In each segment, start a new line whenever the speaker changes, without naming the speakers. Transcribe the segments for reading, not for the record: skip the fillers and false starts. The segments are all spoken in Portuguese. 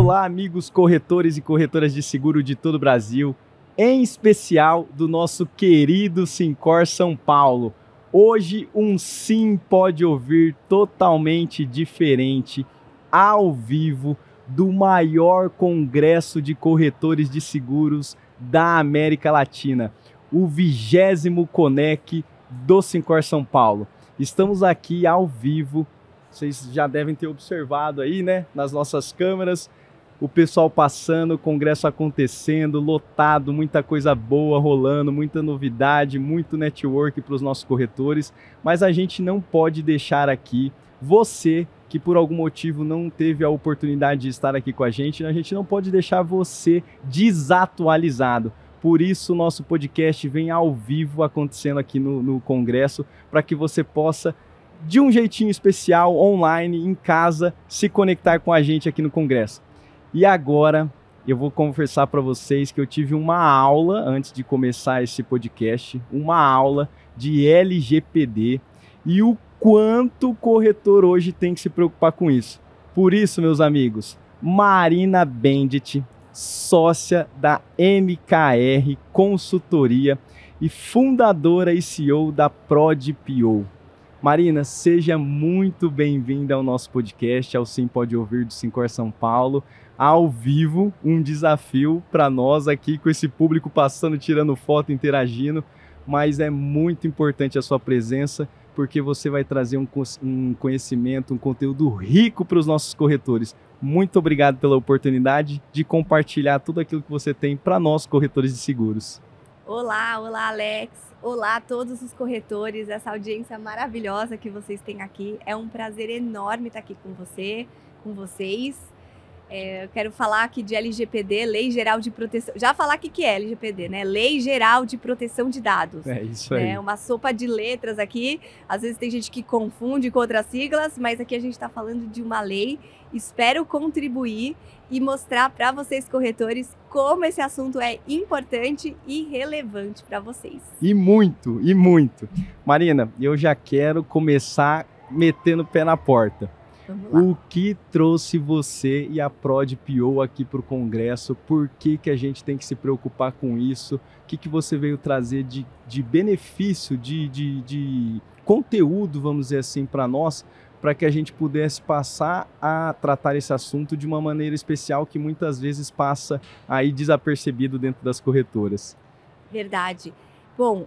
Olá, amigos corretores e corretoras de seguro de todo o Brasil, em especial do nosso querido Sincor São Paulo. Hoje um Sim Pode Ouvir totalmente diferente, ao vivo, do maior congresso de corretores de seguros da América Latina, o 20º Conec do Sincor São Paulo. Estamos aqui ao vivo, vocês já devem ter observado aí, né, nas nossas câmeras, o pessoal passando, o congresso acontecendo, lotado, muita coisa boa rolando, muita novidade, muito network para os nossos corretores, mas a gente não pode deixar aqui você que por algum motivo não teve a oportunidade de estar aqui com a gente não pode deixar você desatualizado. Por isso, o nosso podcast vem ao vivo acontecendo aqui no Congresso, para que você possa, de um jeitinho especial, online, em casa, se conectar com a gente aqui no Congresso. E agora, eu vou confessar para vocês que eu tive uma aula, antes de começar esse podcast, uma aula de LGPD e o quanto o corretor hoje tem que se preocupar com isso. Por isso, meus amigos, Marina Bendit, sócia da MKR Consultoria e fundadora e CEO da ProdPO. Marina, seja muito bem-vinda ao nosso podcast, ao Sim Pode Ouvir do Sincor São Paulo, ao vivo, um desafio para nós aqui com esse público passando, tirando foto, interagindo, mas é muito importante a sua presença, porque você vai trazer um conhecimento, um conteúdo rico para os nossos corretores. Muito obrigado pela oportunidade de compartilhar tudo aquilo que você tem para nós, corretores de seguros.
Olá, olá Alex, olá a todos os corretores, essa audiência maravilhosa que vocês têm aqui. É um prazer enorme estar aqui com você, com vocês. Eu quero falar aqui de LGPD, Lei Geral de Proteção... Já falar o que é LGPD, né? Lei Geral de Proteção de Dados.
É isso aí.
É uma sopa de letras aqui. Às vezes tem gente que confunde com outras siglas, mas aqui a gente está falando de uma lei. Espero contribuir e mostrar para vocês, corretores, como esse assunto é importante e relevante para vocês.
E muito, e muito. Marina, eu já quero começar metendo o pé na porta. O que trouxe você e a ProdPO aqui para o Congresso? Por que a gente tem que se preocupar com isso? O que você veio trazer de benefício, de conteúdo, vamos dizer assim, para nós, para que a gente pudesse passar a tratar esse assunto de uma maneira especial que muitas vezes passa aí desapercebido dentro das corretoras?
Verdade. Bom,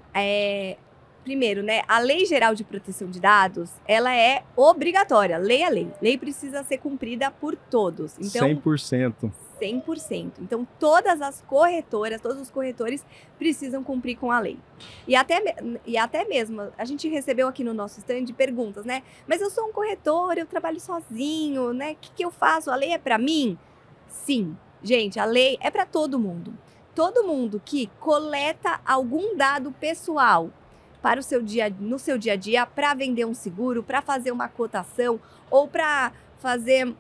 primeiro, né, a Lei Geral de Proteção de Dados, ela é obrigatória, lei é lei. Lei precisa ser cumprida por todos. Então,
100%.
100%. Então, todas as corretoras, todos os corretores precisam cumprir com a lei. E até mesmo, a gente recebeu aqui no nosso stand perguntas, né? Mas eu sou um corretor, eu trabalho sozinho, né? O que eu faço? A lei é para mim? Sim. Gente, a lei é para todo mundo. Todo mundo que coleta algum dado pessoal para no seu dia a dia, para vender um seguro, para fazer uma cotação ou para fazer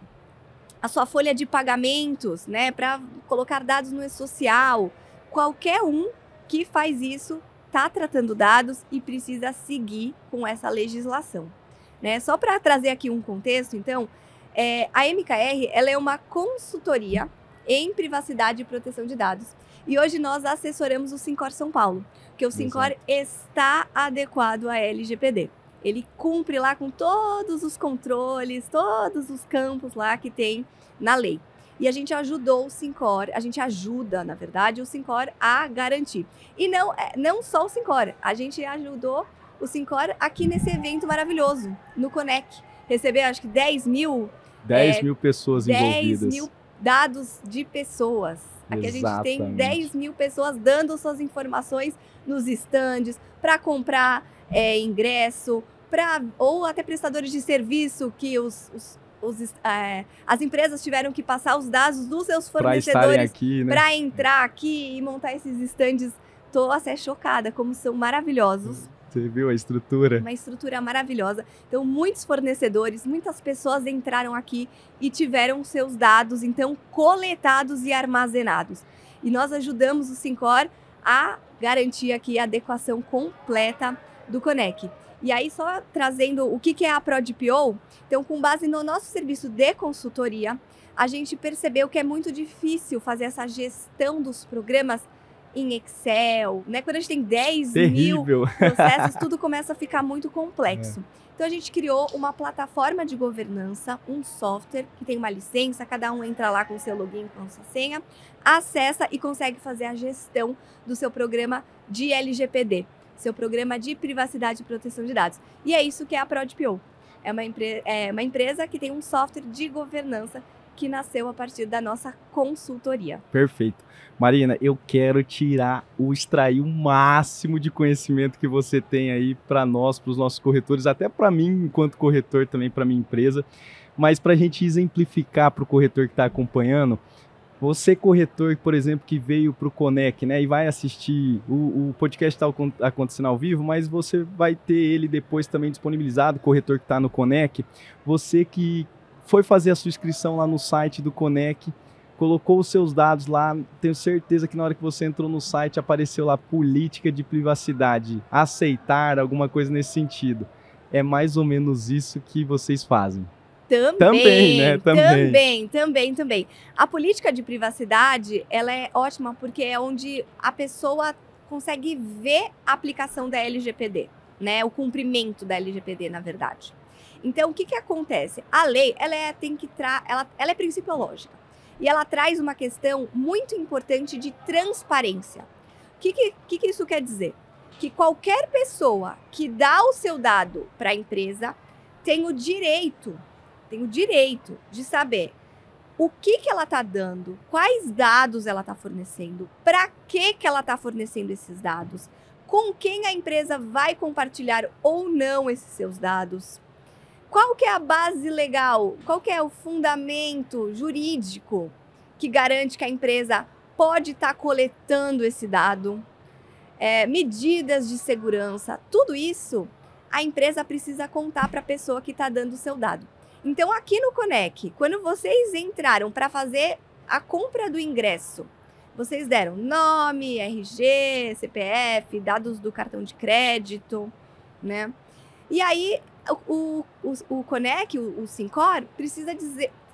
a sua folha de pagamentos, né, para colocar dados no e-social. Qualquer um que faz isso está tratando dados e precisa seguir com essa legislação, né? Só para trazer aqui um contexto, então, a MKR ela é uma consultoria em privacidade e proteção de dados. E hoje nós assessoramos o Sincor São Paulo, porque o Sincor está adequado à LGPD. Ele cumpre lá com todos os controles, todos os campos lá que tem na lei. E a gente ajudou o Sincor, a gente ajuda, na verdade, o Sincor a garantir. E não só o Sincor, a gente ajudou o Sincor aqui nesse evento maravilhoso, no Conec. Receber, acho que 10 mil
pessoas envolvidas.
10 mil dados de pessoas. Aqui a gente tem 10 mil pessoas dando suas informações nos estandes para comprar ingresso, ou até prestadores de serviço que as empresas tiveram que passar os dados dos seus fornecedores para entrar aqui e montar esses estandes. Estou até chocada como são maravilhosos.
Você viu a estrutura?
Uma estrutura maravilhosa. Então, muitos fornecedores, muitas pessoas entraram aqui e tiveram seus dados, então, coletados e armazenados. E nós ajudamos o Sincor a garantir aqui a adequação completa do Conec. E aí, só trazendo o que é a ProdPO, então, com base no nosso serviço de consultoria, a gente percebeu que é muito difícil fazer essa gestão dos programas em Excel, né? Quando a gente tem 10 mil processos, tudo começa a ficar muito complexo. Então, a gente criou uma plataforma de governança, um software que tem uma licença, cada um entra lá com seu login, com sua senha, acessa e consegue fazer a gestão do seu programa de LGPD, seu programa de privacidade e proteção de dados. E é isso que é a ProdPO. É uma empresa que tem um software de governança que nasceu a partir da nossa consultoria.
Perfeito. Marina, eu quero extrair o máximo de conhecimento que você tem aí para nós, para os nossos corretores, até para mim, enquanto corretor também, para minha empresa. Mas para a gente exemplificar para o corretor que está acompanhando, você, corretor, por exemplo, que veio para o Conec, né, e vai assistir, o podcast está acontecendo ao vivo, mas você vai ter ele depois também disponibilizado, corretor que está no Conec, você que foi fazer a sua inscrição lá no site do Conec, colocou os seus dados lá, tenho certeza que na hora que você entrou no site apareceu lá política de privacidade, aceitar, alguma coisa nesse sentido. É mais ou menos isso que vocês fazem.
Também, né? Também. A política de privacidade, ela é ótima porque é onde a pessoa consegue ver a aplicação da LGPD, né? O cumprimento da LGPD, na verdade. Então, o que acontece? A lei, ela é principiológica e ela traz uma questão muito importante de transparência. O que isso quer dizer? Que qualquer pessoa que dá o seu dado para a empresa tem o direito de saber o que ela está dando, quais dados ela está fornecendo, para que ela está fornecendo esses dados, com quem a empresa vai compartilhar ou não esses seus dados, qual que é a base legal, qual que é o fundamento jurídico que garante que a empresa pode estar coletando esse dado, medidas de segurança, tudo isso a empresa precisa contar para a pessoa que está dando o seu dado. Então, aqui no Conec, quando vocês entraram para fazer a compra do ingresso, vocês deram nome, RG, CPF, dados do cartão de crédito, né? E aí, o Conec, o Syncor,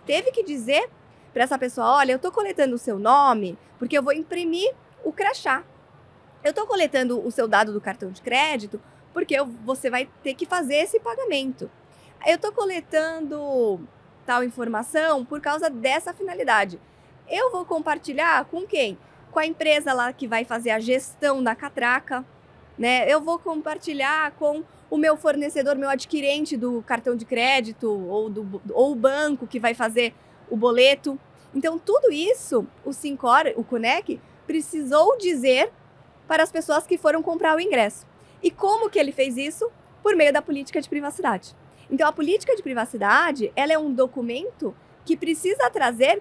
teve que dizer para essa pessoa, olha, eu estou coletando o seu nome porque eu vou imprimir o crachá. Eu estou coletando o seu dado do cartão de crédito porque você vai ter que fazer esse pagamento. Eu estou coletando tal informação por causa dessa finalidade. Eu vou compartilhar com quem? Com a empresa lá que vai fazer a gestão da catraca, né? Eu vou compartilhar com o meu fornecedor, meu adquirente do cartão de crédito ou o banco que vai fazer o boleto. Então, tudo isso, o Syncor, o Conec, precisou dizer para as pessoas que foram comprar o ingresso. E como que ele fez isso? Por meio da política de privacidade. Então, a política de privacidade, ela é um documento que precisa trazer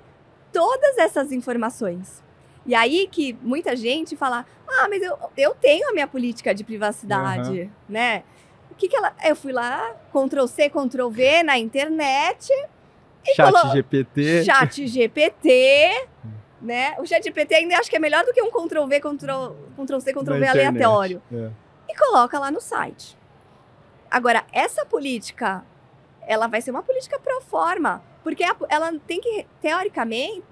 todas essas informações. E aí que muita gente fala, mas eu tenho a minha política de privacidade, né? Eu fui lá, Ctrl+C, Ctrl+V na internet. ChatGPT, né? O ChatGPT ainda acho que é melhor do que um Ctrl+V, Ctrl+C, Ctrl+V aleatório. E coloca lá no site. Agora, essa política, ela vai ser uma política pro forma, porque ela tem que, teoricamente,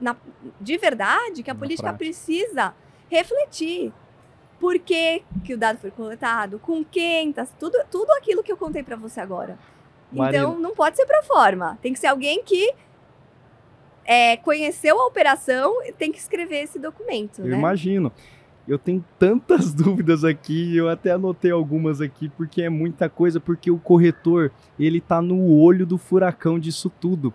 de verdade, que a política precisa refletir por que o dado foi coletado, com quem, tudo aquilo que eu contei para você agora. Marina. Então, não pode ser pro forma, tem que ser alguém que conheceu a operação e tem que escrever esse documento.
Eu imagino. Eu tenho tantas dúvidas aqui, eu até anotei algumas aqui, porque é muita coisa, porque o corretor, ele tá no olho do furacão disso tudo.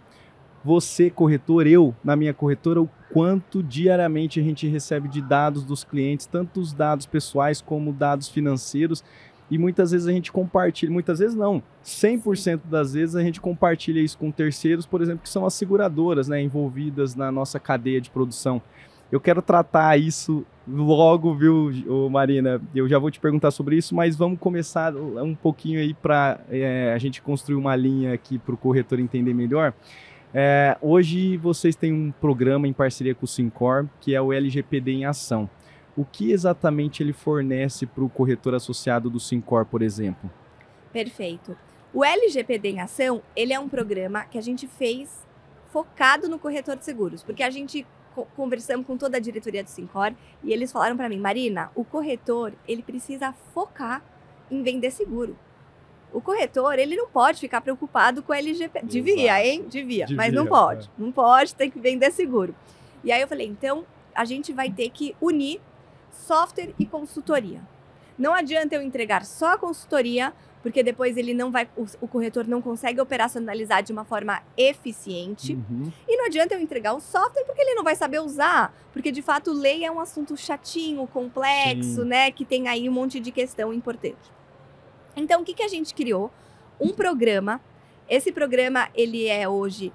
Você, corretor, eu, na minha corretora, o quanto diariamente a gente recebe de dados dos clientes, tanto os dados pessoais como dados financeiros, e muitas vezes a gente compartilha, muitas vezes não, 100% das vezes a gente compartilha isso com terceiros, por exemplo, que são as seguradoras, né, envolvidas na nossa cadeia de produção. Eu quero tratar isso logo, viu, Marina? Eu já vou te perguntar sobre isso, mas vamos começar um pouquinho aí para a gente construir uma linha aqui para o corretor entender melhor. Hoje vocês têm um programa em parceria com o Syncor, que é o LGPD em Ação. O que exatamente ele fornece para o corretor associado do Syncor, por exemplo?
Perfeito. O LGPD em Ação, ele é um programa que a gente fez focado no corretor de seguros, porque a gente conversamos com toda a diretoria do Sincor e eles falaram para mim, Marina, o corretor, ele precisa focar em vender seguro. O corretor, ele não pode ficar preocupado com o LGPD. Devia, hein? Devia, mas não pode. Não pode, tem que vender seguro. E aí eu falei, então, a gente vai ter que unir software e consultoria. Não adianta eu entregar só a consultoria, porque depois ele não vai, o corretor não consegue operacionalizar de uma forma eficiente. E não adianta eu entregar o software, porque ele não vai saber usar. Porque, de fato, lei é um assunto chatinho, complexo, né? Que tem aí um monte de questão importante. Então, o que a gente criou? Um programa. Esse programa, ele é hoje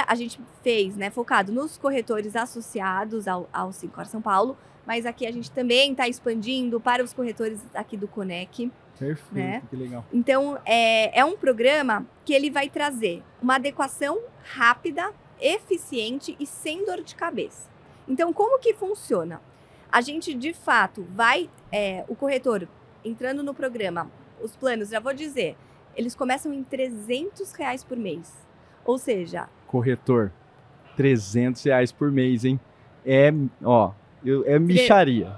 a gente fez, né, focado nos corretores associados ao Sincor São Paulo, mas aqui a gente também está expandindo para os corretores aqui do Conec.
Perfeito, né? Que legal.
Então, é um programa que ele vai trazer uma adequação rápida, eficiente e sem dor de cabeça. Então, como que funciona? A gente, de fato, o corretor entrando no programa, os planos, já vou dizer, eles começam em R$300 por mês. Ou seja...
Corretor, R$300 por mês, hein? É mixaria.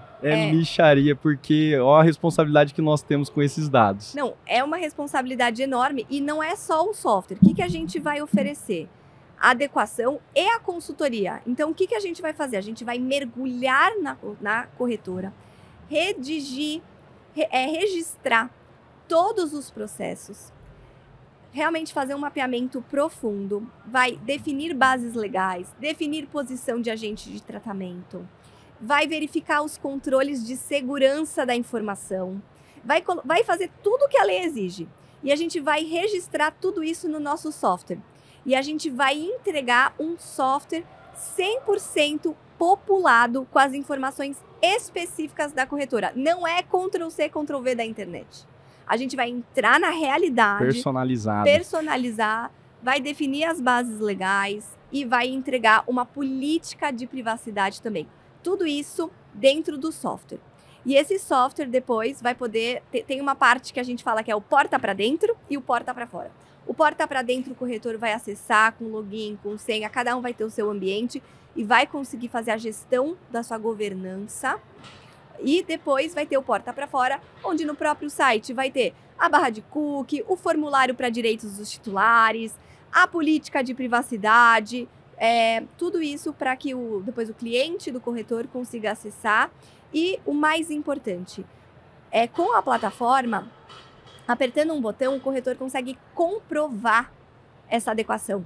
Mixaria, porque ó a responsabilidade que nós temos com esses dados.
Não, é uma responsabilidade enorme e não é só o software. O que a gente vai oferecer? A adequação e a consultoria. Então, o que a gente vai fazer? A gente vai mergulhar na corretora, registrar todos os processos, realmente fazer um mapeamento profundo, vai definir bases legais, definir posição de agente de tratamento, vai verificar os controles de segurança da informação, vai fazer tudo o que a lei exige. E a gente vai registrar tudo isso no nosso software. E a gente vai entregar um software 100% populado com as informações específicas da corretora. Não é Ctrl+C, Ctrl+V da internet. A gente vai entrar na realidade, personalizar, vai definir as bases legais e vai entregar uma política de privacidade também. Tudo isso dentro do software. E esse software depois vai poder... Tem uma parte que a gente fala que é o porta para dentro e o porta para fora. O porta para dentro o corretor vai acessar com login, com senha, cada um vai ter o seu ambiente e vai conseguir fazer a gestão da sua governança. E depois vai ter o porta para fora, onde no próprio site vai ter a barra de cookie, o formulário para direitos dos titulares, a política de privacidade, tudo isso para que depois o cliente do corretor consiga acessar. E o mais importante, com a plataforma, apertando um botão, o corretor consegue comprovar essa adequação.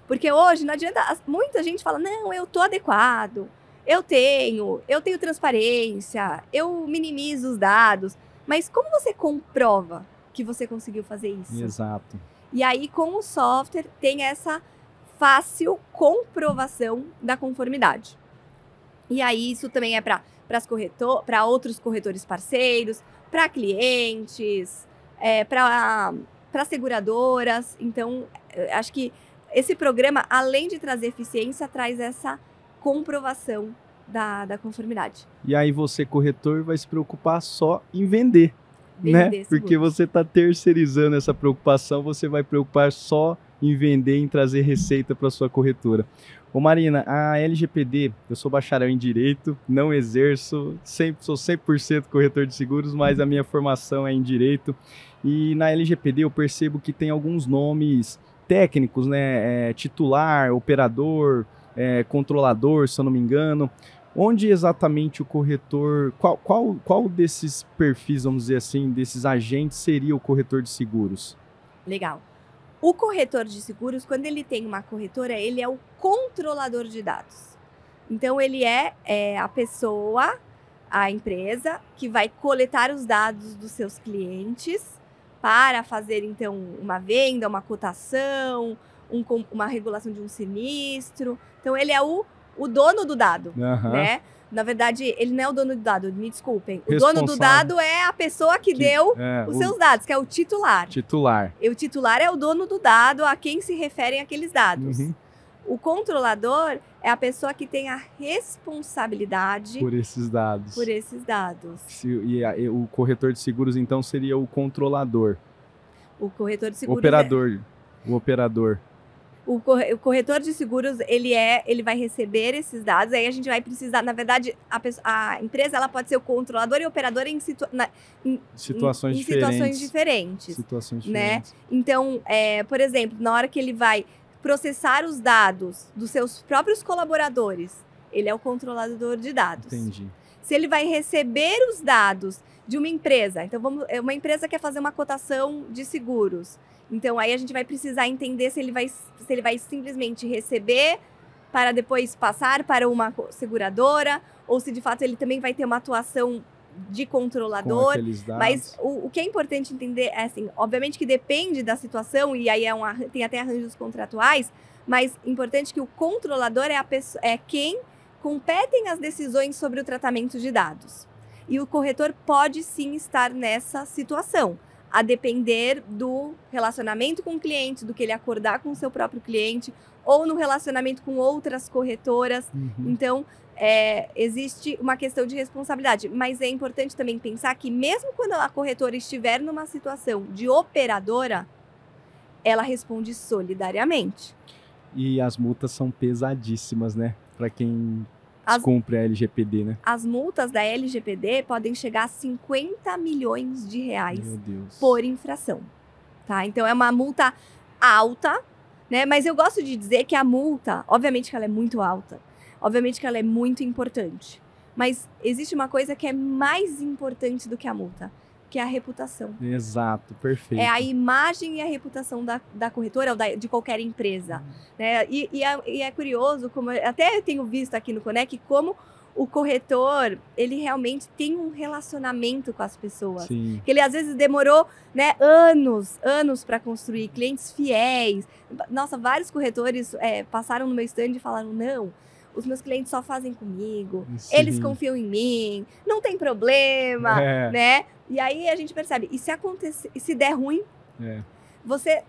Porque hoje não adianta, muita gente fala, não, eu tô adequado. Eu tenho transparência, eu minimizo os dados, mas como você comprova que você conseguiu fazer isso?
Exato.
E aí, com o software, tem essa fácil comprovação da conformidade. E aí, isso também é para outros corretores parceiros, para clientes, para seguradoras. Então, acho que esse programa, além de trazer eficiência, traz essa comprovação da conformidade.
E aí você, corretor, vai se preocupar só em vender, né? Porque você está terceirizando essa preocupação, você vai preocupar só em vender, em trazer receita para sua corretora. Ô Marina, a LGPD, eu sou bacharel em Direito, não exerço, sou 100% corretor de seguros, mas a minha formação é em Direito. E na LGPD eu percebo que tem alguns nomes técnicos, né? Titular, operador, controlador, se eu não me engano. Onde exatamente o corretor, qual desses perfis, vamos dizer assim, desses agentes seria o corretor de seguros?
Legal. O corretor de seguros, quando ele tem uma corretora, ele é o controlador de dados. Então, ele é a pessoa, a empresa, que vai coletar os dados dos seus clientes para fazer, então, uma venda, uma cotação, uma regulação de um sinistro. Então, ele é o dono do dado, né? Na verdade, ele não é o dono do dado, me desculpem. O dono do dado é a pessoa que deu os seus dados, que é o titular. E o titular é o dono do dado, a quem se referem aqueles dados. O controlador é a pessoa que tem a responsabilidade
por esses dados.
E
o corretor de seguros, então, seria o controlador.
O corretor de seguros
O operador.
O corretor de seguros, ele vai receber esses dados, aí a gente vai precisar, na verdade, a empresa ela pode ser o controlador e o operador em
situações
diferentes. Né? Então, por exemplo, na hora que ele vai processar os dados dos seus próprios colaboradores, ele é o controlador de dados.
Entendi.
Se ele vai receber os dados de uma empresa, então uma empresa quer fazer uma cotação de seguros. Então, aí a gente vai precisar entender se ele vai simplesmente receber para depois passar para uma seguradora, ou se de fato ele também vai ter uma atuação de controlador. Mas o que é importante entender é assim, obviamente que depende da situação, e aí tem até arranjos contratuais, mas importante que o controlador é quem competem as decisões sobre o tratamento de dados. E o corretor pode sim estar nessa situação, a depender do relacionamento com o cliente, do que ele acordar com o seu próprio cliente, ou no relacionamento com outras corretoras. Então, existe uma questão de responsabilidade. Mas é importante também pensar que mesmo quando a corretora estiver numa situação de operadora, ela responde solidariamente.
E as multas são pesadíssimas, né? Para quem cumpre a LGPD, né?
As multas da LGPD podem chegar a 50 milhões de reais por infração, tá? Então, é uma multa alta, né? Mas eu gosto de dizer que a multa, obviamente que ela é muito alta, obviamente que ela é muito importante, mas existe uma coisa que é mais importante do que a multa, que é a reputação.
Exato, perfeito.
É a imagem e a reputação da corretora ou de qualquer empresa. Né? E é curioso, como até eu tenho visto aqui no Conec, como o corretor, ele realmente tem um relacionamento com as pessoas.
Sim.
Que ele às vezes demorou, né, anos para construir, clientes fiéis. Nossa, vários corretores passaram no meu stand e falaram, não, os meus clientes só fazem comigo, eles confiam em mim, não tem problema, né? E aí a gente percebe, e se acontecer, e se der ruim, você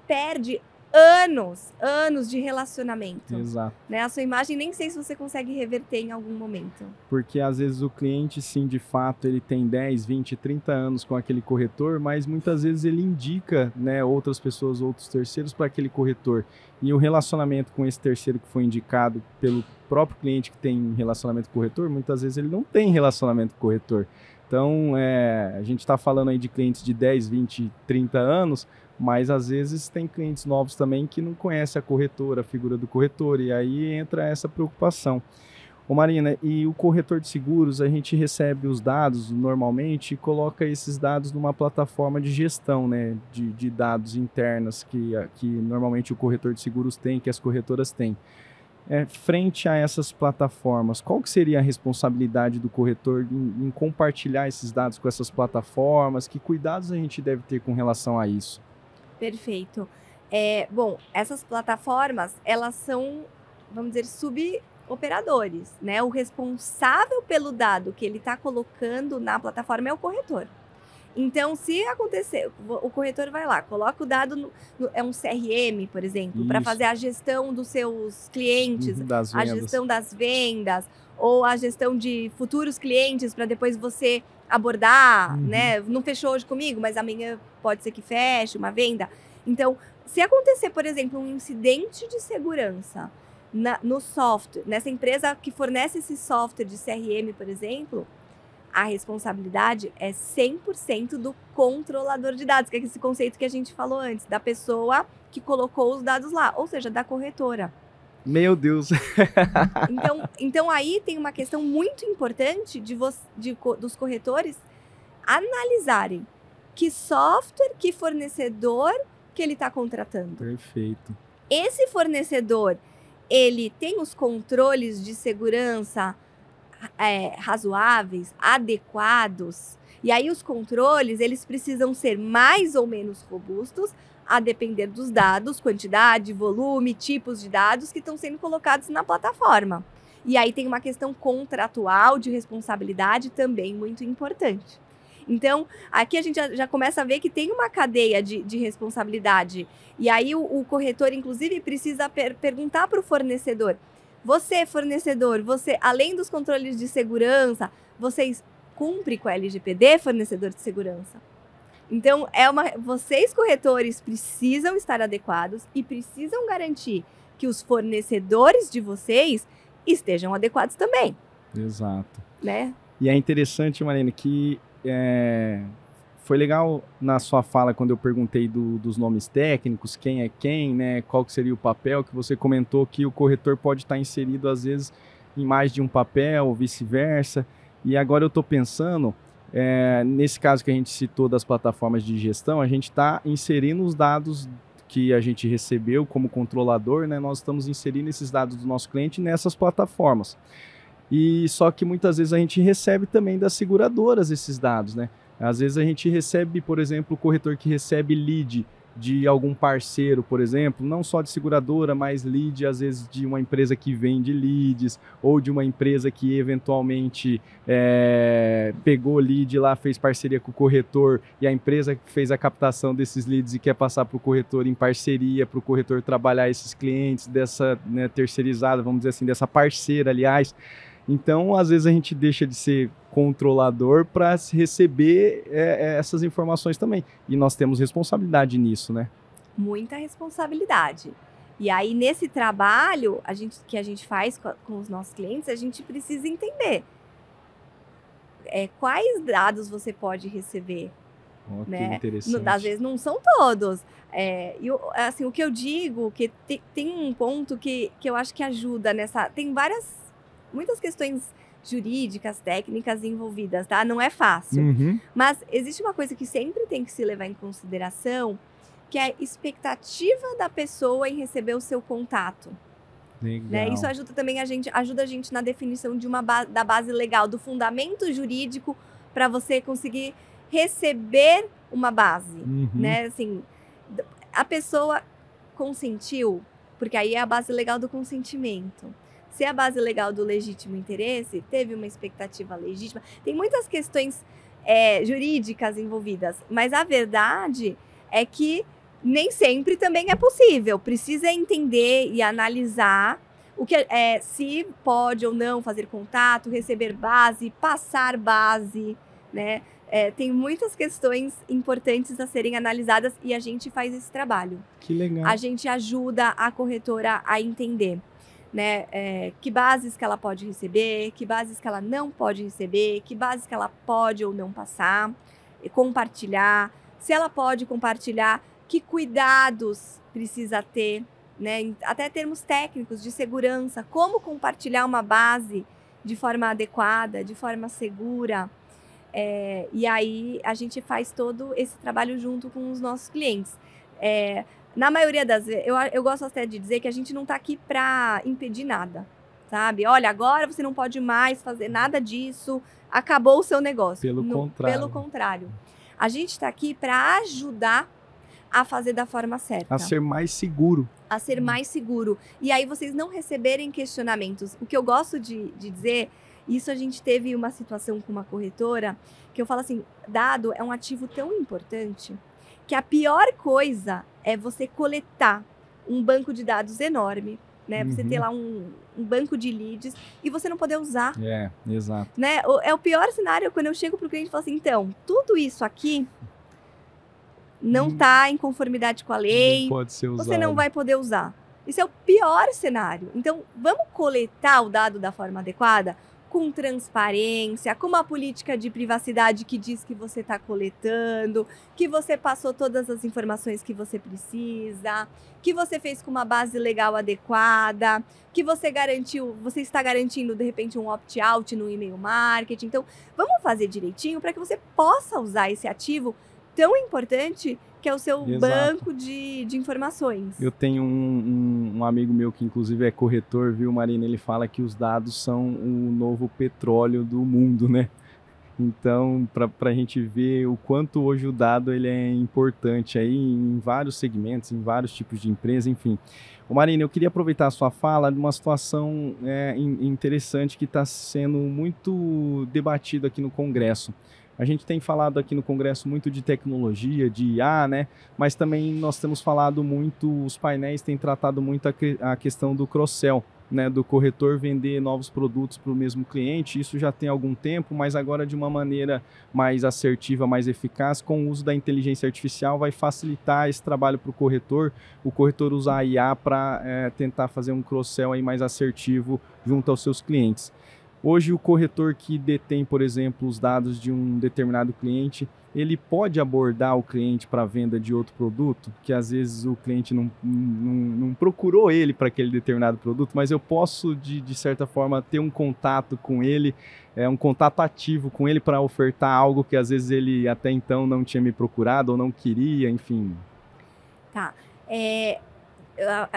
perde anos de relacionamento.
Exato.
Né? A sua imagem, nem sei se você consegue reverter em algum momento.
Porque às vezes o cliente, sim, de fato, ele tem 10, 20, 30 anos com aquele corretor, mas muitas vezes ele indica, né, outras pessoas, outros terceiros para aquele corretor. E o relacionamento com esse terceiro que foi indicado pelo próprio cliente que tem relacionamento com o corretor, muitas vezes ele não tem relacionamento com o corretor. Então, a gente está falando aí de clientes de 10, 20, 30 anos, mas às vezes tem clientes novos também que não conhecem a corretora, a figura do corretor, e aí entra essa preocupação. Ô Marina, e o corretor de seguros, a gente recebe os dados normalmente e coloca esses dados numa plataforma de gestão, né, de dados internas que normalmente o corretor de seguros tem, que as corretoras têm. Frente a essas plataformas, qual que seria a responsabilidade do corretor em compartilhar esses dados com essas plataformas? Que cuidados a gente deve ter com relação a isso?
Perfeito. Bom, essas plataformas, elas são, vamos dizer, suboperadores, né? O responsável pelo dado que ele está colocando na plataforma é o corretor. Então, se acontecer, o corretor vai lá, coloca o dado, é um CRM, por exemplo, para fazer a gestão dos seus clientes, a gestão das vendas, ou a gestão de futuros clientes, para depois você abordar, né? Não fechou hoje comigo, mas amanhã pode ser que feche uma venda. Então, se acontecer, por exemplo, um incidente de segurança no software, nessa empresa que fornece esse software de CRM, por exemplo, a responsabilidade é 100% do controlador de dados, que é esse conceito que a gente falou antes, da pessoa que colocou os dados lá, ou seja, da corretora.
Meu Deus!
Então aí tem uma questão muito importante dos corretores analisarem que software, que fornecedor que ele está contratando.
Perfeito.
Esse fornecedor, ele tem os controles de segurança razoáveis, adequados, e aí os controles, eles precisam ser mais ou menos robustos, a depender dos dados, quantidade, volume, tipos de dados que estão sendo colocados na plataforma. E aí tem uma questão contratual de responsabilidade também muito importante. Então, aqui a gente já começa a ver que tem uma cadeia de responsabilidade. E aí o corretor, inclusive, precisa perguntar para o fornecedor: você, fornecedor, você, além dos controles de segurança, vocês cumprem com a LGPD, fornecedor de segurança? Então, vocês corretores precisam estar adequados e precisam garantir que os fornecedores de vocês estejam adequados também.
Exato.
Né?
E é interessante, Marina, que foi legal na sua fala quando eu perguntei dos nomes técnicos, quem é quem, né? Qual que seria o papel, que você comentou que o corretor pode estar inserido às vezes em mais de um papel, ou vice-versa. E agora eu estou pensando, nesse caso que a gente citou das plataformas de gestão, a gente está inserindo os dados que a gente recebeu como controlador, né? Nós estamos inserindo esses dados do nosso cliente nessas plataformas. E só que muitas vezes a gente recebe também das seguradoras esses dados, né? Às vezes a gente recebe, por exemplo, o corretor que recebe lead de algum parceiro, por exemplo, não só de seguradora, mas lead às vezes de uma empresa que vende leads ou de uma empresa que eventualmente pegou lead lá, fez parceria com o corretor e a empresa que fez a captação desses leads e quer passar para o corretor em parceria, para o corretor trabalhar esses clientes dessa, né, terceirizada, vamos dizer assim, dessa parceira, aliás. Então, às vezes a gente deixa de ser controlador para receber essas informações também. E nós temos responsabilidade nisso, né?
Muita responsabilidade. E aí, nesse trabalho que a gente faz com os nossos clientes, a gente precisa entender quais dados você pode receber.
Oh,
né?
Que interessante.
Às vezes não são todos. Assim, o que eu digo, que tem um ponto que eu acho que ajuda nessa... Tem muitas questões jurídicas, técnicas envolvidas, tá? Não é fácil.
Uhum.
Mas existe uma coisa que sempre tem que se levar em consideração, que é a expectativa da pessoa em receber o seu contato.
Legal.
Né? Isso ajuda a gente na definição da base legal, do fundamento jurídico para você conseguir receber uma base.
Uhum.
Né? Assim, a pessoa consentiu, porque aí é a base legal do consentimento. Se é a base legal do legítimo interesse, teve uma expectativa legítima. Tem muitas questões jurídicas envolvidas, mas a verdade é que nem sempre também é possível. Precisa entender e analisar se pode ou não fazer contato, receber base, passar base, né? Tem muitas questões importantes a serem analisadas e a gente faz esse trabalho.
Que legal.
A gente ajuda a corretora a entender, né, que bases que ela pode receber, que bases que ela não pode receber, que bases que ela pode ou não passar, compartilhar, se ela pode compartilhar, que cuidados precisa ter, né, até termos técnicos de segurança, como compartilhar uma base de forma adequada, de forma segura. E aí a gente faz todo esse trabalho junto com os nossos clientes. Na maioria das vezes, eu gosto até de dizer que a gente não está aqui para impedir nada, sabe? Olha, agora você não pode mais fazer nada disso, acabou o seu negócio. Pelo contrário. A gente está aqui para ajudar a fazer da forma certa.
A ser mais seguro.
A ser mais seguro. E aí vocês não receberem questionamentos. O que eu gosto de dizer, isso a gente teve uma situação com uma corretora, que eu falo assim, dado é um ativo tão importante, que a pior coisa é você coletar um banco de dados enorme, né? Você ter lá um banco de leads e você não poder usar.
Exato.
Né? É o pior cenário quando eu chego pro cliente e falo assim, então, tudo isso aqui não está em conformidade com a lei,
não pode ser usado.
Você não vai poder usar. Isso é o pior cenário. Então, vamos coletar o dado da forma adequada? Com transparência, com uma política de privacidade que diz que você está coletando, que você passou todas as informações que você precisa, que você fez com uma base legal adequada, que você está garantindo, de repente, um opt-out no e-mail marketing. Então, vamos fazer direitinho para que você possa usar esse ativo tão importante que é o seu banco de informações. Eu
tenho um amigo meu que inclusive é corretor, viu, Marina? Ele fala que os dados são o novo petróleo do mundo, né? Então, para a gente ver o quanto hoje o dado ele é importante aí em vários segmentos, em vários tipos de empresa, enfim. Marina, eu queria aproveitar a sua fala de uma situação interessante que está sendo muito debatido aqui no Congresso. A gente tem falado aqui no Congresso muito de tecnologia, de IA, né? Mas também nós temos falado muito, os painéis têm tratado muito a questão do cross-sell, né, do corretor vender novos produtos para o mesmo cliente. Isso já tem algum tempo, mas agora de uma maneira mais assertiva, mais eficaz, com o uso da inteligência artificial, vai facilitar esse trabalho para o corretor usar a IA para tentar fazer um cross-sell aí mais assertivo junto aos seus clientes. Hoje, o corretor que detém, por exemplo, os dados de um determinado cliente, ele pode abordar o cliente para a venda de outro produto, que às vezes o cliente não procurou ele para aquele determinado produto, mas eu posso, de certa forma, ter um contato com ele, um contato ativo com ele para ofertar algo que às vezes ele até então não tinha me procurado ou não queria, enfim.
Tá.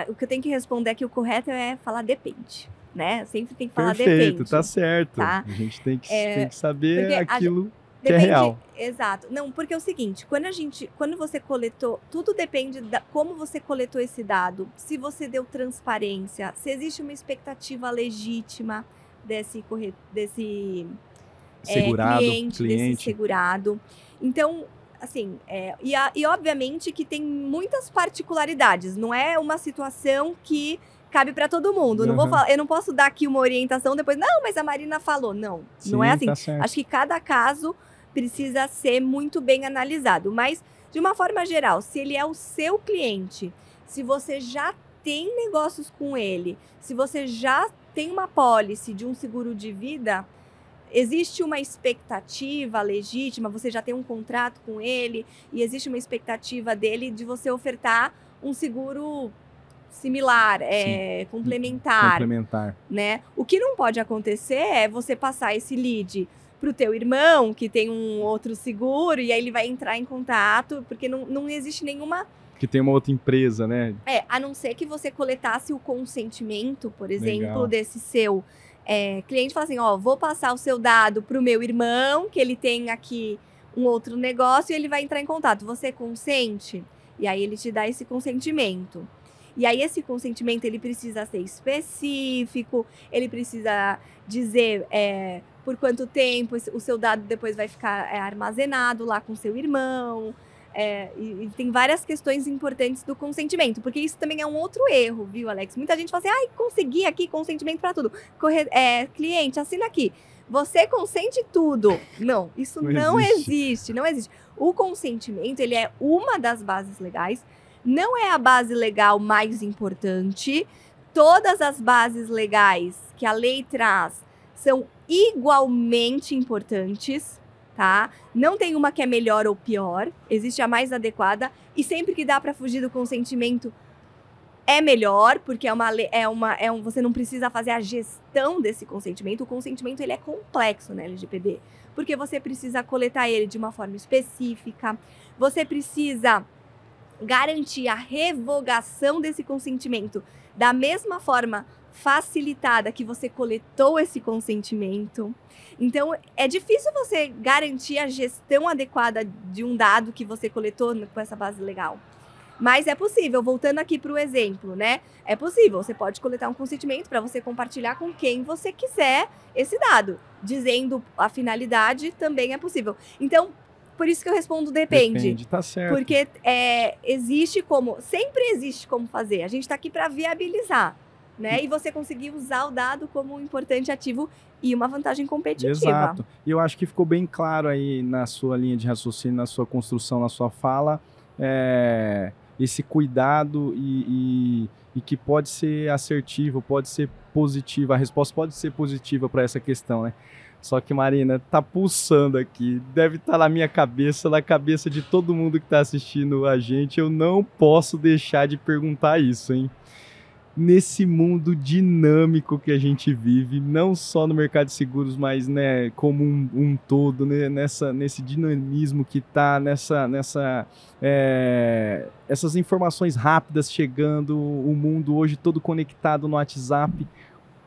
O que eu tenho que responder aqui, o correto é falar depende. Né? Sempre tem que falar
Perfeito,
depende.
tá certo.
Tá?
A gente tem que saber aquilo que
depende,
é real.
Exato. Não, porque é o seguinte, quando você coletou, tudo depende de como você coletou esse dado, se você deu transparência, se existe uma expectativa legítima desse
Segurado,
cliente, desse segurado. Então, assim, e obviamente que tem muitas particularidades, não é uma situação que cabe para todo mundo. Não vou falar, eu não posso dar aqui uma orientação depois, não, mas a Marina falou. Não, sim, não é assim.
Tá,
acho que cada caso precisa ser muito bem analisado. Mas, de uma forma geral, se ele é o seu cliente, se você já tem negócios com ele, se você já tem uma pólice de um seguro de vida, existe uma expectativa legítima, você já tem um contrato com ele e existe uma expectativa dele de você ofertar um seguro similar, complementar, né? O que não pode acontecer é você passar esse lead para o teu irmão, que tem um outro seguro, e aí ele vai entrar em contato, porque não existe nenhuma...
Que tem uma outra empresa, né?
A não ser que você coletasse o consentimento, por exemplo, desse seu cliente, fala assim, vou passar o seu dado para o meu irmão, que ele tem aqui um outro negócio, e ele vai entrar em contato. Você consente? E aí ele te dá esse consentimento. E aí esse consentimento, ele precisa ser específico, ele precisa dizer por quanto tempo o seu dado depois vai ficar armazenado lá com seu irmão. E tem várias questões importantes do consentimento, porque isso também é um outro erro, viu, Alex? Muita gente fala assim, consegui aqui consentimento para tudo. Cliente, assina aqui. Você consente tudo. Não, isso não existe. O consentimento, ele é uma das bases legais, não é a base legal mais importante. Todas as bases legais que a lei traz são igualmente importantes, tá? Não tem uma que é melhor ou pior, existe a mais adequada, e sempre que dá para fugir do consentimento é melhor, porque você não precisa fazer a gestão desse consentimento. O consentimento, ele é complexo na LGPD, porque você precisa coletar ele de uma forma específica, você precisa garantir a revogação desse consentimento da mesma forma facilitada que você coletou esse consentimento. Então, é difícil você garantir a gestão adequada de um dado que você coletou com essa base legal. Mas é possível, voltando aqui para o exemplo, né? É possível, você pode coletar um consentimento para você compartilhar com quem você quiser esse dado. Dizendo a finalidade também é possível. Então, por isso que eu respondo depende.
Tá certo.
Porque sempre existe como fazer. A gente está aqui para viabilizar, né? E você conseguir usar o dado como um importante ativo e uma vantagem competitiva.
Exato. E eu acho que ficou bem claro aí na sua linha de raciocínio, na sua construção, na sua fala, esse cuidado e que pode ser assertivo, pode ser positivo. A resposta pode ser positiva para essa questão, né? Só que, Marina, tá pulsando aqui, deve estar na minha cabeça, na cabeça de todo mundo que está assistindo a gente. Eu não posso deixar de perguntar isso, hein? Nesse mundo dinâmico que a gente vive, não só no mercado de seguros, mas, né, como um todo, né, nesse dinamismo que está, essas informações rápidas chegando, o mundo hoje todo conectado no WhatsApp.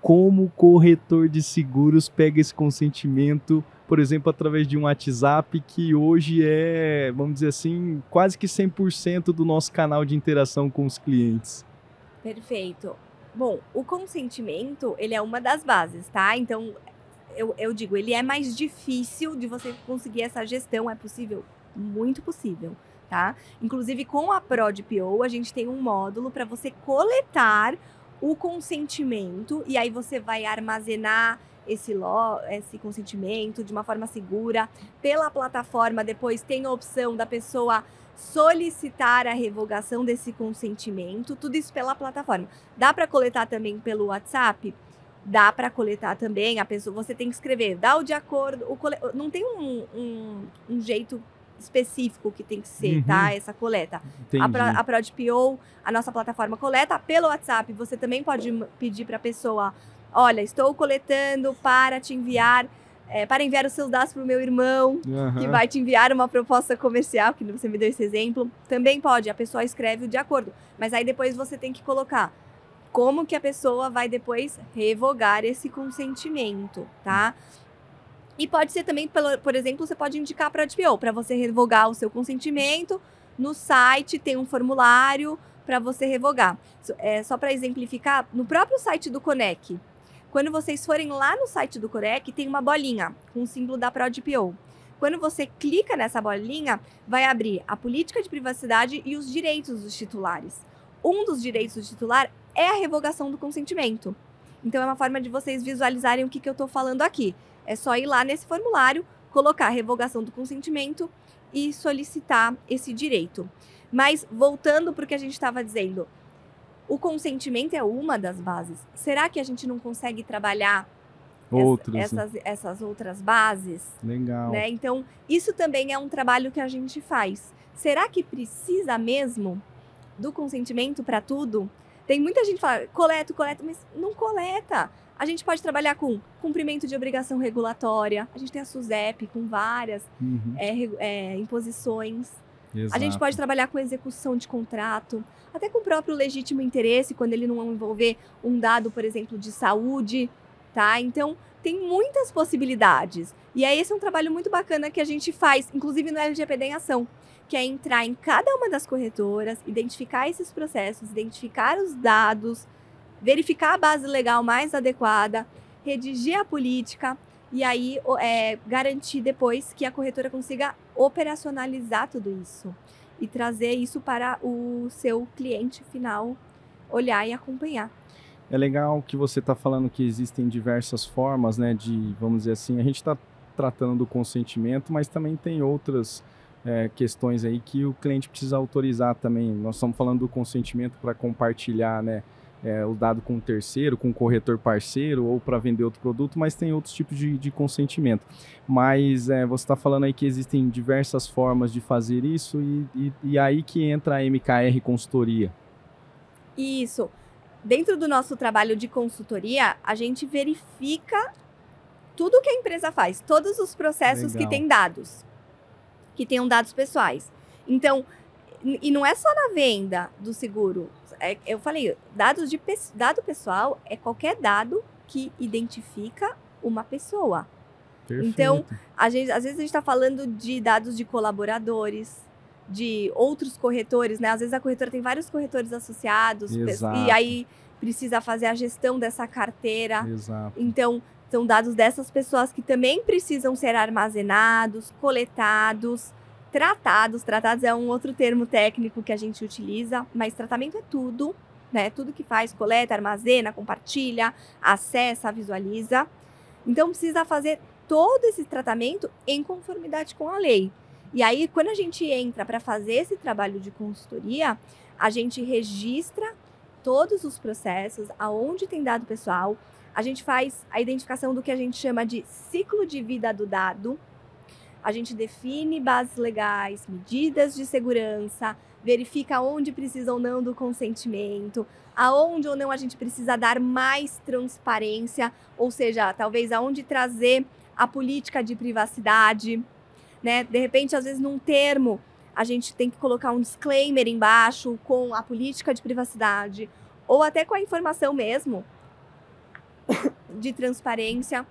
Como o corretor de seguros pega esse consentimento, por exemplo, através de um WhatsApp, que hoje é, vamos dizer assim, quase que 100% do nosso canal de interação com os clientes?
Perfeito. Bom, o consentimento, ele é uma das bases, tá? Então, eu digo, ele é mais difícil de você conseguir essa gestão. É possível? Muito possível, tá? Inclusive, com a ProDPO, a gente tem um módulo para você coletar o consentimento, e aí você vai armazenar esse consentimento de uma forma segura pela plataforma. Depois tem a opção da pessoa solicitar a revogação desse consentimento, tudo isso pela plataforma. Dá para coletar também pelo WhatsApp? Dá para coletar também, a pessoa, você tem que escrever, dá o de acordo, não tem um jeito específico que tem que ser, tá? Essa coleta. A ProdPO, a nossa plataforma coleta pelo WhatsApp. Você também pode pedir para a pessoa, olha, estou coletando para te enviar, para enviar os seus dados para o meu irmão, que vai te enviar uma proposta comercial, que você me deu esse exemplo. Também pode, a pessoa escreve o de acordo. Mas aí depois você tem que colocar como que a pessoa vai depois revogar esse consentimento, tá? E pode ser também, por exemplo, você pode indicar para a ProdPO, para você revogar o seu consentimento. No site tem um formulário para você revogar. Só para exemplificar, no próprio site do Conec, quando vocês forem lá no site do Conec, tem uma bolinha com o símbolo da ProdPO. Quando você clica nessa bolinha, vai abrir a política de privacidade e os direitos dos titulares. Um dos direitos do titular é a revogação do consentimento. Então, é uma forma de vocês visualizarem o que eu estou falando aqui. É só ir lá nesse formulário, colocar a revogação do consentimento e solicitar esse direito. Mas, voltando para o que a gente estava dizendo, o consentimento é uma das bases. Será que a gente não consegue trabalhar essas outras bases?
Legal.
Né? Então, isso também é um trabalho que a gente faz. Será que precisa mesmo do consentimento para tudo? Tem muita gente que fala, coleta, mas não coleta. A gente pode trabalhar com cumprimento de obrigação regulatória. A gente tem a SUSEP com várias imposições. Exato. A gente pode trabalhar com execução de contrato, até com o próprio legítimo interesse, quando ele não envolver um dado, por exemplo, de saúde, tá? Então, tem muitas possibilidades. E aí, esse é um trabalho muito bacana que a gente faz, inclusive no LGPD em Ação, que é entrar em cada uma das corretoras, identificar esses processos, identificar os dados, verificar a base legal mais adequada, redigir a política e aí garantir depois que a corretora consiga operacionalizar tudo isso e trazer isso para o seu cliente final olhar e acompanhar.
É legal que você está falando que existem diversas formas, né, de, vamos dizer assim, a gente está tratando do consentimento, mas também tem outras questões aí que o cliente precisa autorizar também. Nós estamos falando do consentimento para compartilhar, né, o dado com um terceiro, com um corretor parceiro ou para vender outro produto, mas tem outros tipos de consentimento. Mas você está falando aí que existem diversas formas de fazer isso e aí que entra a MKR Consultoria.
Isso. Dentro do nosso trabalho de consultoria, a gente verifica tudo que a empresa faz, todos os processos que têm dados, que tenham dados pessoais. Então, e não é só na venda do seguro. Eu falei, dado pessoal é qualquer dado que identifica uma pessoa.
Perfeito.
Então, às vezes a gente está falando de dados de colaboradores, de outros corretores, né? Às vezes a corretora tem vários corretores associados.
Exato.
E aí precisa fazer a gestão dessa carteira.
Exato.
Então, são dados dessas pessoas que também precisam ser armazenados, coletados, tratados. Tratados é um outro termo técnico que a gente utiliza, mas tratamento é tudo, né? Tudo que faz, coleta, armazena, compartilha, acessa, visualiza. Então, precisa fazer todo esse tratamento em conformidade com a lei. E aí, quando a gente entra para fazer esse trabalho de consultoria, a gente registra todos os processos, aonde tem dado pessoal, a gente faz a identificação do que a gente chama de ciclo de vida do dado, a gente define bases legais, medidas de segurança, verifica onde precisa ou não do consentimento, aonde ou não a gente precisa dar mais transparência, ou seja, talvez aonde trazer a política de privacidade, né? De repente, às vezes, num termo, a gente tem que colocar um disclaimer embaixo com a política de privacidade, ou até com a informação mesmo de transparência.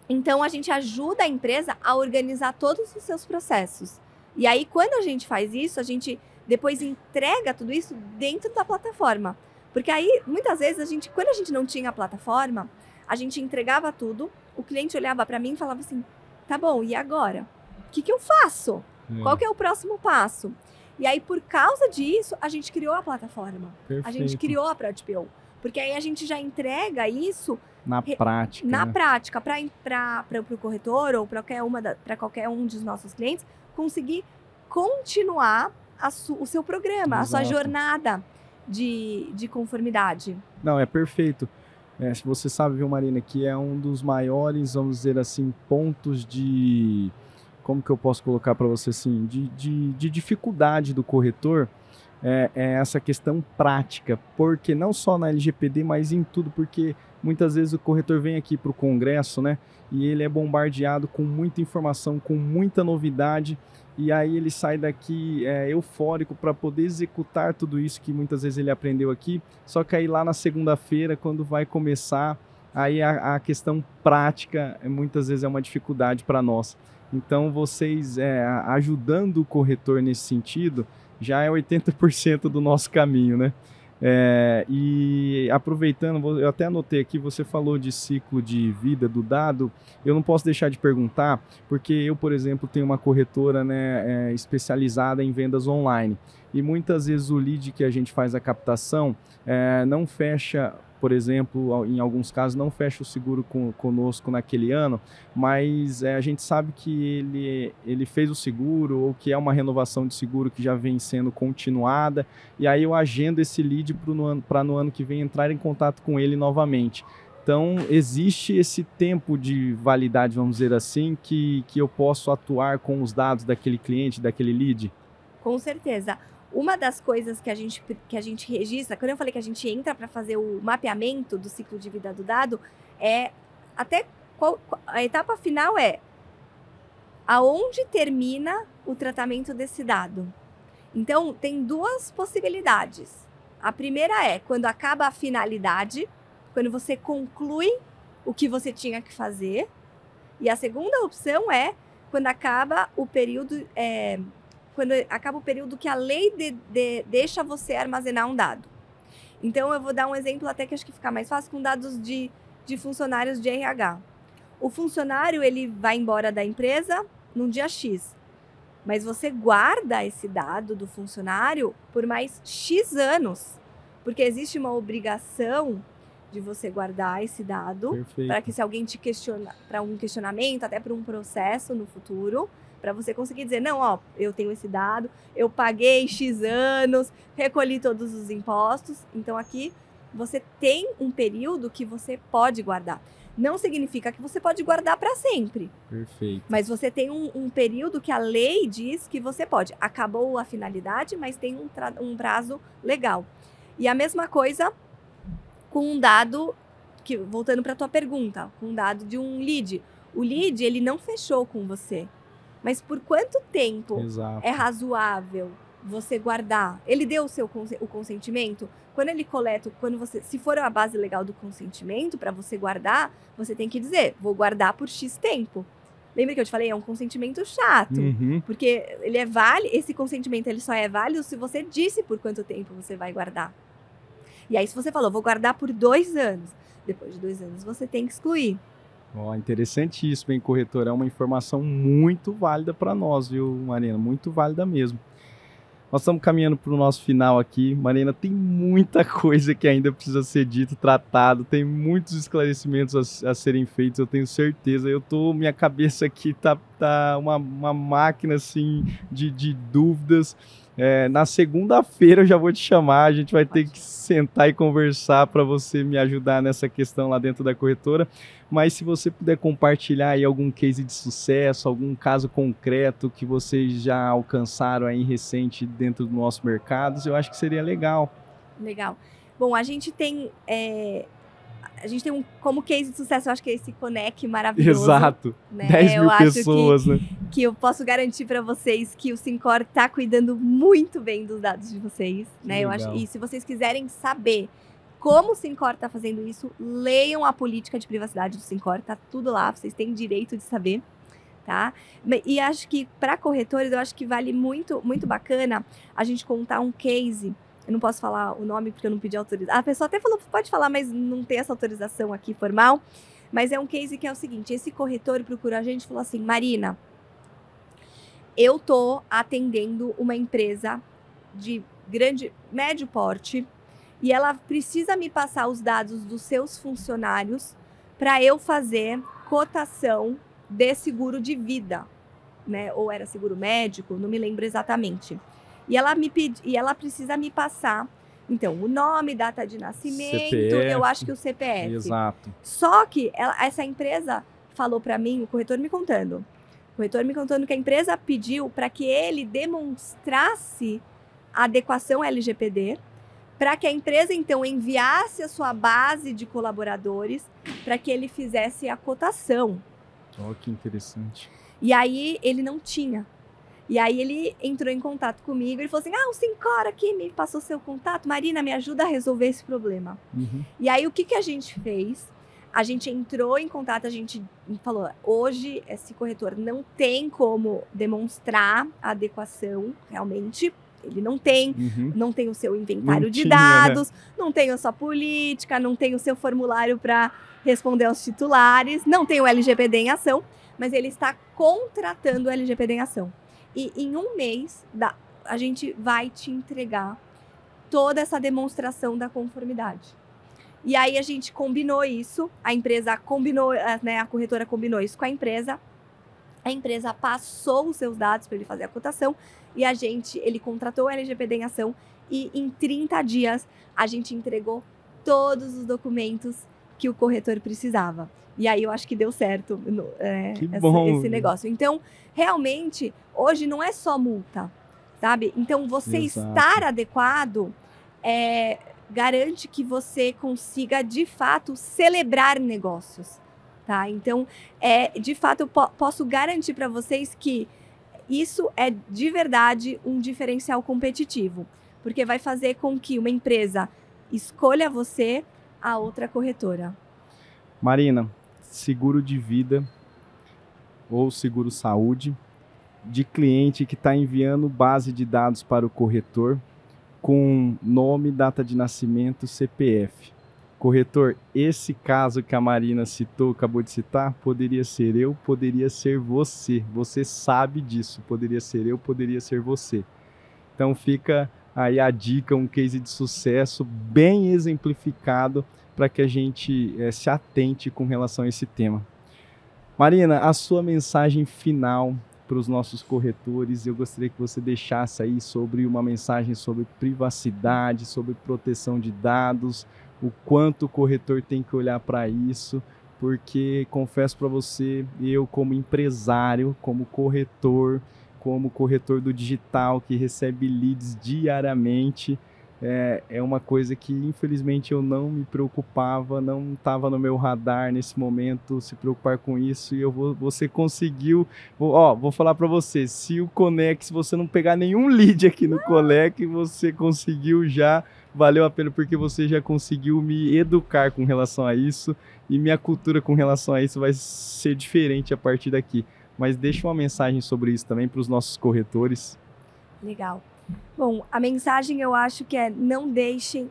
Então, a gente ajuda a empresa a organizar todos os seus processos. E aí, quando a gente faz isso, a gente depois entrega tudo isso dentro da plataforma. Porque aí, muitas vezes, quando a gente não tinha a plataforma, a gente entregava tudo, o cliente olhava para mim e falava assim, tá bom, e agora? O que eu faço? Qual que é o próximo passo? E aí, por causa disso, a gente criou a plataforma.
Perfeito.
A gente criou a ProdPO. Porque aí a gente já entrega isso
Na prática.
na
né?
prática para o corretor ou para qualquer um dos nossos clientes conseguir continuar o seu programa, a sua
Exato.
jornada de conformidade.
Não, é perfeito. Se você sabe, viu, Marina, que é um dos maiores, vamos dizer assim, pontos de... Como que eu posso colocar para você assim? De dificuldade do corretor, é essa questão prática. Porque não só na LGPD, mas em tudo. Porque muitas vezes o corretor vem aqui para o congresso, né? E ele é bombardeado com muita informação, com muita novidade. E aí ele sai daqui eufórico para poder executar tudo isso que muitas vezes ele aprendeu aqui. Só que aí lá na segunda-feira, quando vai começar, aí a questão prática muitas vezes é uma dificuldade para nós. Então vocês ajudando o corretor nesse sentido, já é 80% do nosso caminho, né? E aproveitando, eu até anotei aqui, você falou de ciclo de vida do dado, eu não posso deixar de perguntar, porque eu, por exemplo, tenho uma corretora, né, especializada em vendas online, e muitas vezes o lead que a gente faz a captação não fecha, por exemplo, em alguns casos não fecha o seguro conosco naquele ano, mas a gente sabe que ele fez o seguro ou que é uma renovação de seguro que já vem sendo continuada, e aí eu agendo esse lead para no ano que vem entrar em contato com ele novamente. Então, existe esse tempo de validade, vamos dizer assim, que eu posso atuar com os dados daquele cliente, daquele lead?
Com certeza. Uma das coisas que a gente registra, quando eu falei que a gente entra para fazer o mapeamento do ciclo de vida do dado, a etapa final é aonde termina o tratamento desse dado. Então, tem duas possibilidades. A primeira é quando acaba a finalidade, quando você conclui o que você tinha que fazer. E a segunda opção é quando acaba o período... quando acaba o período que a lei deixa você armazenar um dado. Então, eu vou dar um exemplo até que acho que fica mais fácil com dados de funcionários de RH. O funcionário, ele vai embora da empresa no dia X, mas você guarda esse dado do funcionário por mais X anos, porque existe uma obrigação de você guardar esse dado para que se alguém te questiona, para um questionamento, até para um processo no futuro, para você conseguir dizer, não, ó, eu tenho esse dado, eu paguei X anos, recolhi todos os impostos. Então, aqui você tem um período que você pode guardar. Não significa que você pode guardar para sempre.
Perfeito.
Mas você tem um período que a lei diz que você pode. Acabou a finalidade, mas tem um prazo legal. E a mesma coisa com um dado, voltando para a tua pergunta, com um dado de um lead. O lead, ele não fechou com você. Mas por quanto tempo é razoável você guardar? Ele deu o consentimento? Quando ele coleta, se for a base legal do consentimento, para você guardar, você tem que dizer, vou guardar por X tempo. Lembra que eu te falei? É um consentimento chato.
Uhum.
Porque esse consentimento ele só é válido se você disse por quanto tempo você vai guardar. E aí, se você falou, vou guardar por 2 anos, depois de 2 anos você tem que excluir.
Interessantíssimo, hein, corretor? É uma informação muito válida para nós, viu, Marina? Muito válida mesmo. Nós estamos caminhando para o nosso final aqui. Marina, tem muita coisa que ainda precisa ser dito, tratado, tem muitos esclarecimentos a serem feitos, eu tenho certeza. Minha cabeça aqui tá uma máquina assim de dúvidas. Na segunda-feira eu já vou te chamar, a gente vai ter que sentar e conversar para você me ajudar nessa questão lá dentro da corretora. Mas se você puder compartilhar aí algum case de sucesso, algum caso concreto que vocês já alcançaram aí recente dentro do nosso mercado, eu acho que seria legal.
Legal. Bom, a gente tem como case de sucesso, eu acho que é esse Conec maravilhoso.
Exato.
Né?
10 mil pessoas, né?
Que eu posso garantir para vocês que o Syncor está cuidando muito bem dos dados de vocês, né? E se vocês quiserem saber como o Syncor está fazendo isso, leiam a política de privacidade do Syncor, tá tudo lá, vocês têm direito de saber, tá? E acho que para corretores, eu acho que vale muito, muito bacana a gente contar um case. Eu não posso falar o nome porque eu não pedi autorização. A pessoa até falou, pode falar, mas não tem essa autorização aqui formal. Mas é um case que é o seguinte, esse corretor procurou a gente e falou assim, Marina, eu tô atendendo uma empresa de médio porte, e ela precisa me passar os dados dos seus funcionários para eu fazer cotação de seguro de vida, né? Ou era seguro médico, não me lembro exatamente. E ela precisa me passar, então, o nome, data de nascimento,
CPF,
eu acho que o CPF.
Exato.
Só que essa empresa falou para mim, o corretor me contando que a empresa pediu para que ele demonstrasse a adequação LGPD, para que a empresa, então, enviasse a sua base de colaboradores para que ele fizesse a cotação.
Oh, que interessante.
E aí, ele não tinha. E aí, ele entrou em contato comigo e falou assim, o Syncor aqui me passou seu contato. Marina, me ajuda a resolver esse problema.
Uhum.
E aí, o que a gente fez? A gente entrou em contato, a gente falou, hoje esse corretor não tem como demonstrar a adequação, realmente. Ele não tem, não tem o seu inventário de dados, não tem a sua política, não tem o seu formulário para responder aos titulares, não tem o LGPD em ação, mas ele está contratando o LGPD em ação. E em um mês, a gente vai te entregar toda essa demonstração da conformidade. E aí a gente combinou isso, a empresa combinou, né, a corretora combinou isso com a empresa passou os seus dados para ele fazer a cotação e ele contratou o LGPD em ação e em 30 dias a gente entregou todos os documentos que o corretor precisava. E aí eu acho que deu certo esse negócio. Então, realmente, hoje não é só multa, sabe? Então, você estar adequado garante que você consiga, de fato, celebrar negócios. Tá? Então, de fato, eu posso garantir para vocês que isso é, de verdade, um diferencial competitivo. Porque vai fazer com que uma empresa escolha você, a outra corretora.
Marina, seguro de vida ou seguro saúde de cliente que está enviando base de dados para o corretor com nome, data de nascimento, CPF. Corretor, esse caso que a Marina acabou de citar, poderia ser eu, poderia ser você. Você sabe disso, poderia ser eu, poderia ser você. Então fica aí a dica, um case de sucesso bem exemplificado para que a gente se atente com relação a esse tema. Marina, a sua mensagem final para os nossos corretores, eu gostaria que você deixasse aí uma mensagem sobre privacidade, sobre proteção de dados, o quanto o corretor tem que olhar para isso, porque confesso para você, eu como empresário, como corretor do digital que recebe leads diariamente, é uma coisa que infelizmente eu não me preocupava, não estava no meu radar nesse momento se preocupar com isso, e você conseguiu, vou falar para você, se o Connex, se você não pegar nenhum lead aqui no Connex, você conseguiu já, valeu a pena porque você já conseguiu me educar com relação a isso, e minha cultura com relação a isso vai ser diferente a partir daqui. Mas deixa uma mensagem sobre isso também para os nossos corretores.
Legal. Bom, a mensagem eu acho que não deixem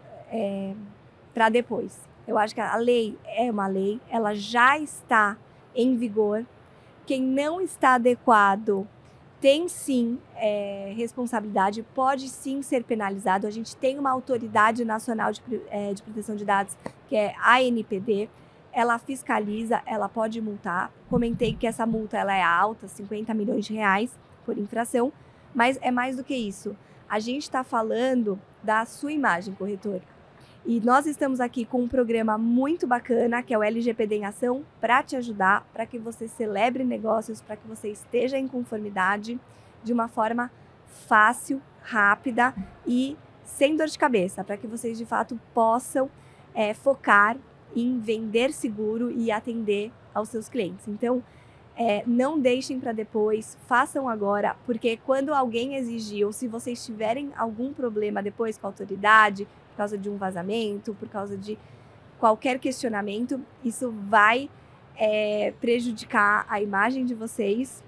para depois. Eu acho que a lei é uma lei, ela já está em vigor. Quem não está adequado tem sim responsabilidade, pode sim ser penalizado. A gente tem uma autoridade nacional de proteção de dados, que é a ANPD. Ela fiscaliza, ela pode multar. Comentei que essa multa ela é alta, 50 milhões de reais por infração, mas é mais do que isso. A gente está falando da sua imagem, corretor. E nós estamos aqui com um programa muito bacana, que é o LGPD em Ação, para te ajudar, para que você celebre negócios, para que você esteja em conformidade de uma forma fácil, rápida e sem dor de cabeça, para que vocês de fato possam focar em vender seguro e atender aos seus clientes. Então, não deixem para depois, façam agora, porque quando alguém exigir, ou se vocês tiverem algum problema depois com a autoridade, por causa de um vazamento, por causa de qualquer questionamento, isso vai prejudicar a imagem de vocês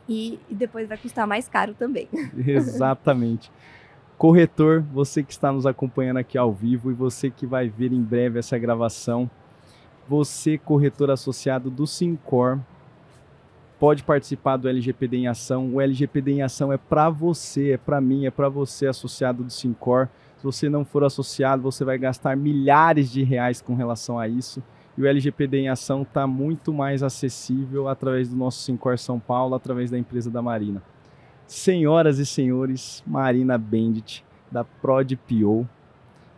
e depois vai custar mais caro também.
Exatamente. Corretor, você que está nos acompanhando aqui ao vivo e você que vai ver em breve essa gravação, você, corretor associado do Syncor, pode participar do LGPD em Ação. O LGPD em Ação é para você, é para mim, é para você associado do Syncor. Se você não for associado, você vai gastar milhares de reais com relação a isso. E o LGPD em Ação está muito mais acessível através do nosso Syncor São Paulo, através da empresa da Marina. Senhoras e senhores, Marina Bendit, da ProdPO,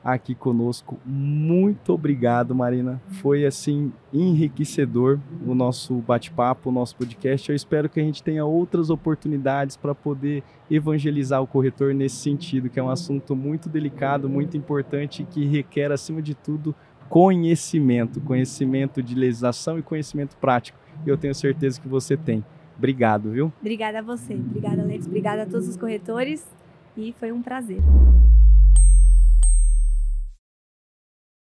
aqui conosco. Muito obrigado, Marina. Foi, assim, enriquecedor o nosso bate-papo, o nosso podcast. Eu espero que a gente tenha outras oportunidades para poder evangelizar o corretor nesse sentido, que é um assunto muito delicado, muito importante e que requer, acima de tudo, conhecimento de legislação e conhecimento prático. Eu tenho certeza que você tem. Obrigado, viu?
Obrigada a você. Obrigada, Alex. Obrigada a todos os corretores. E foi um prazer.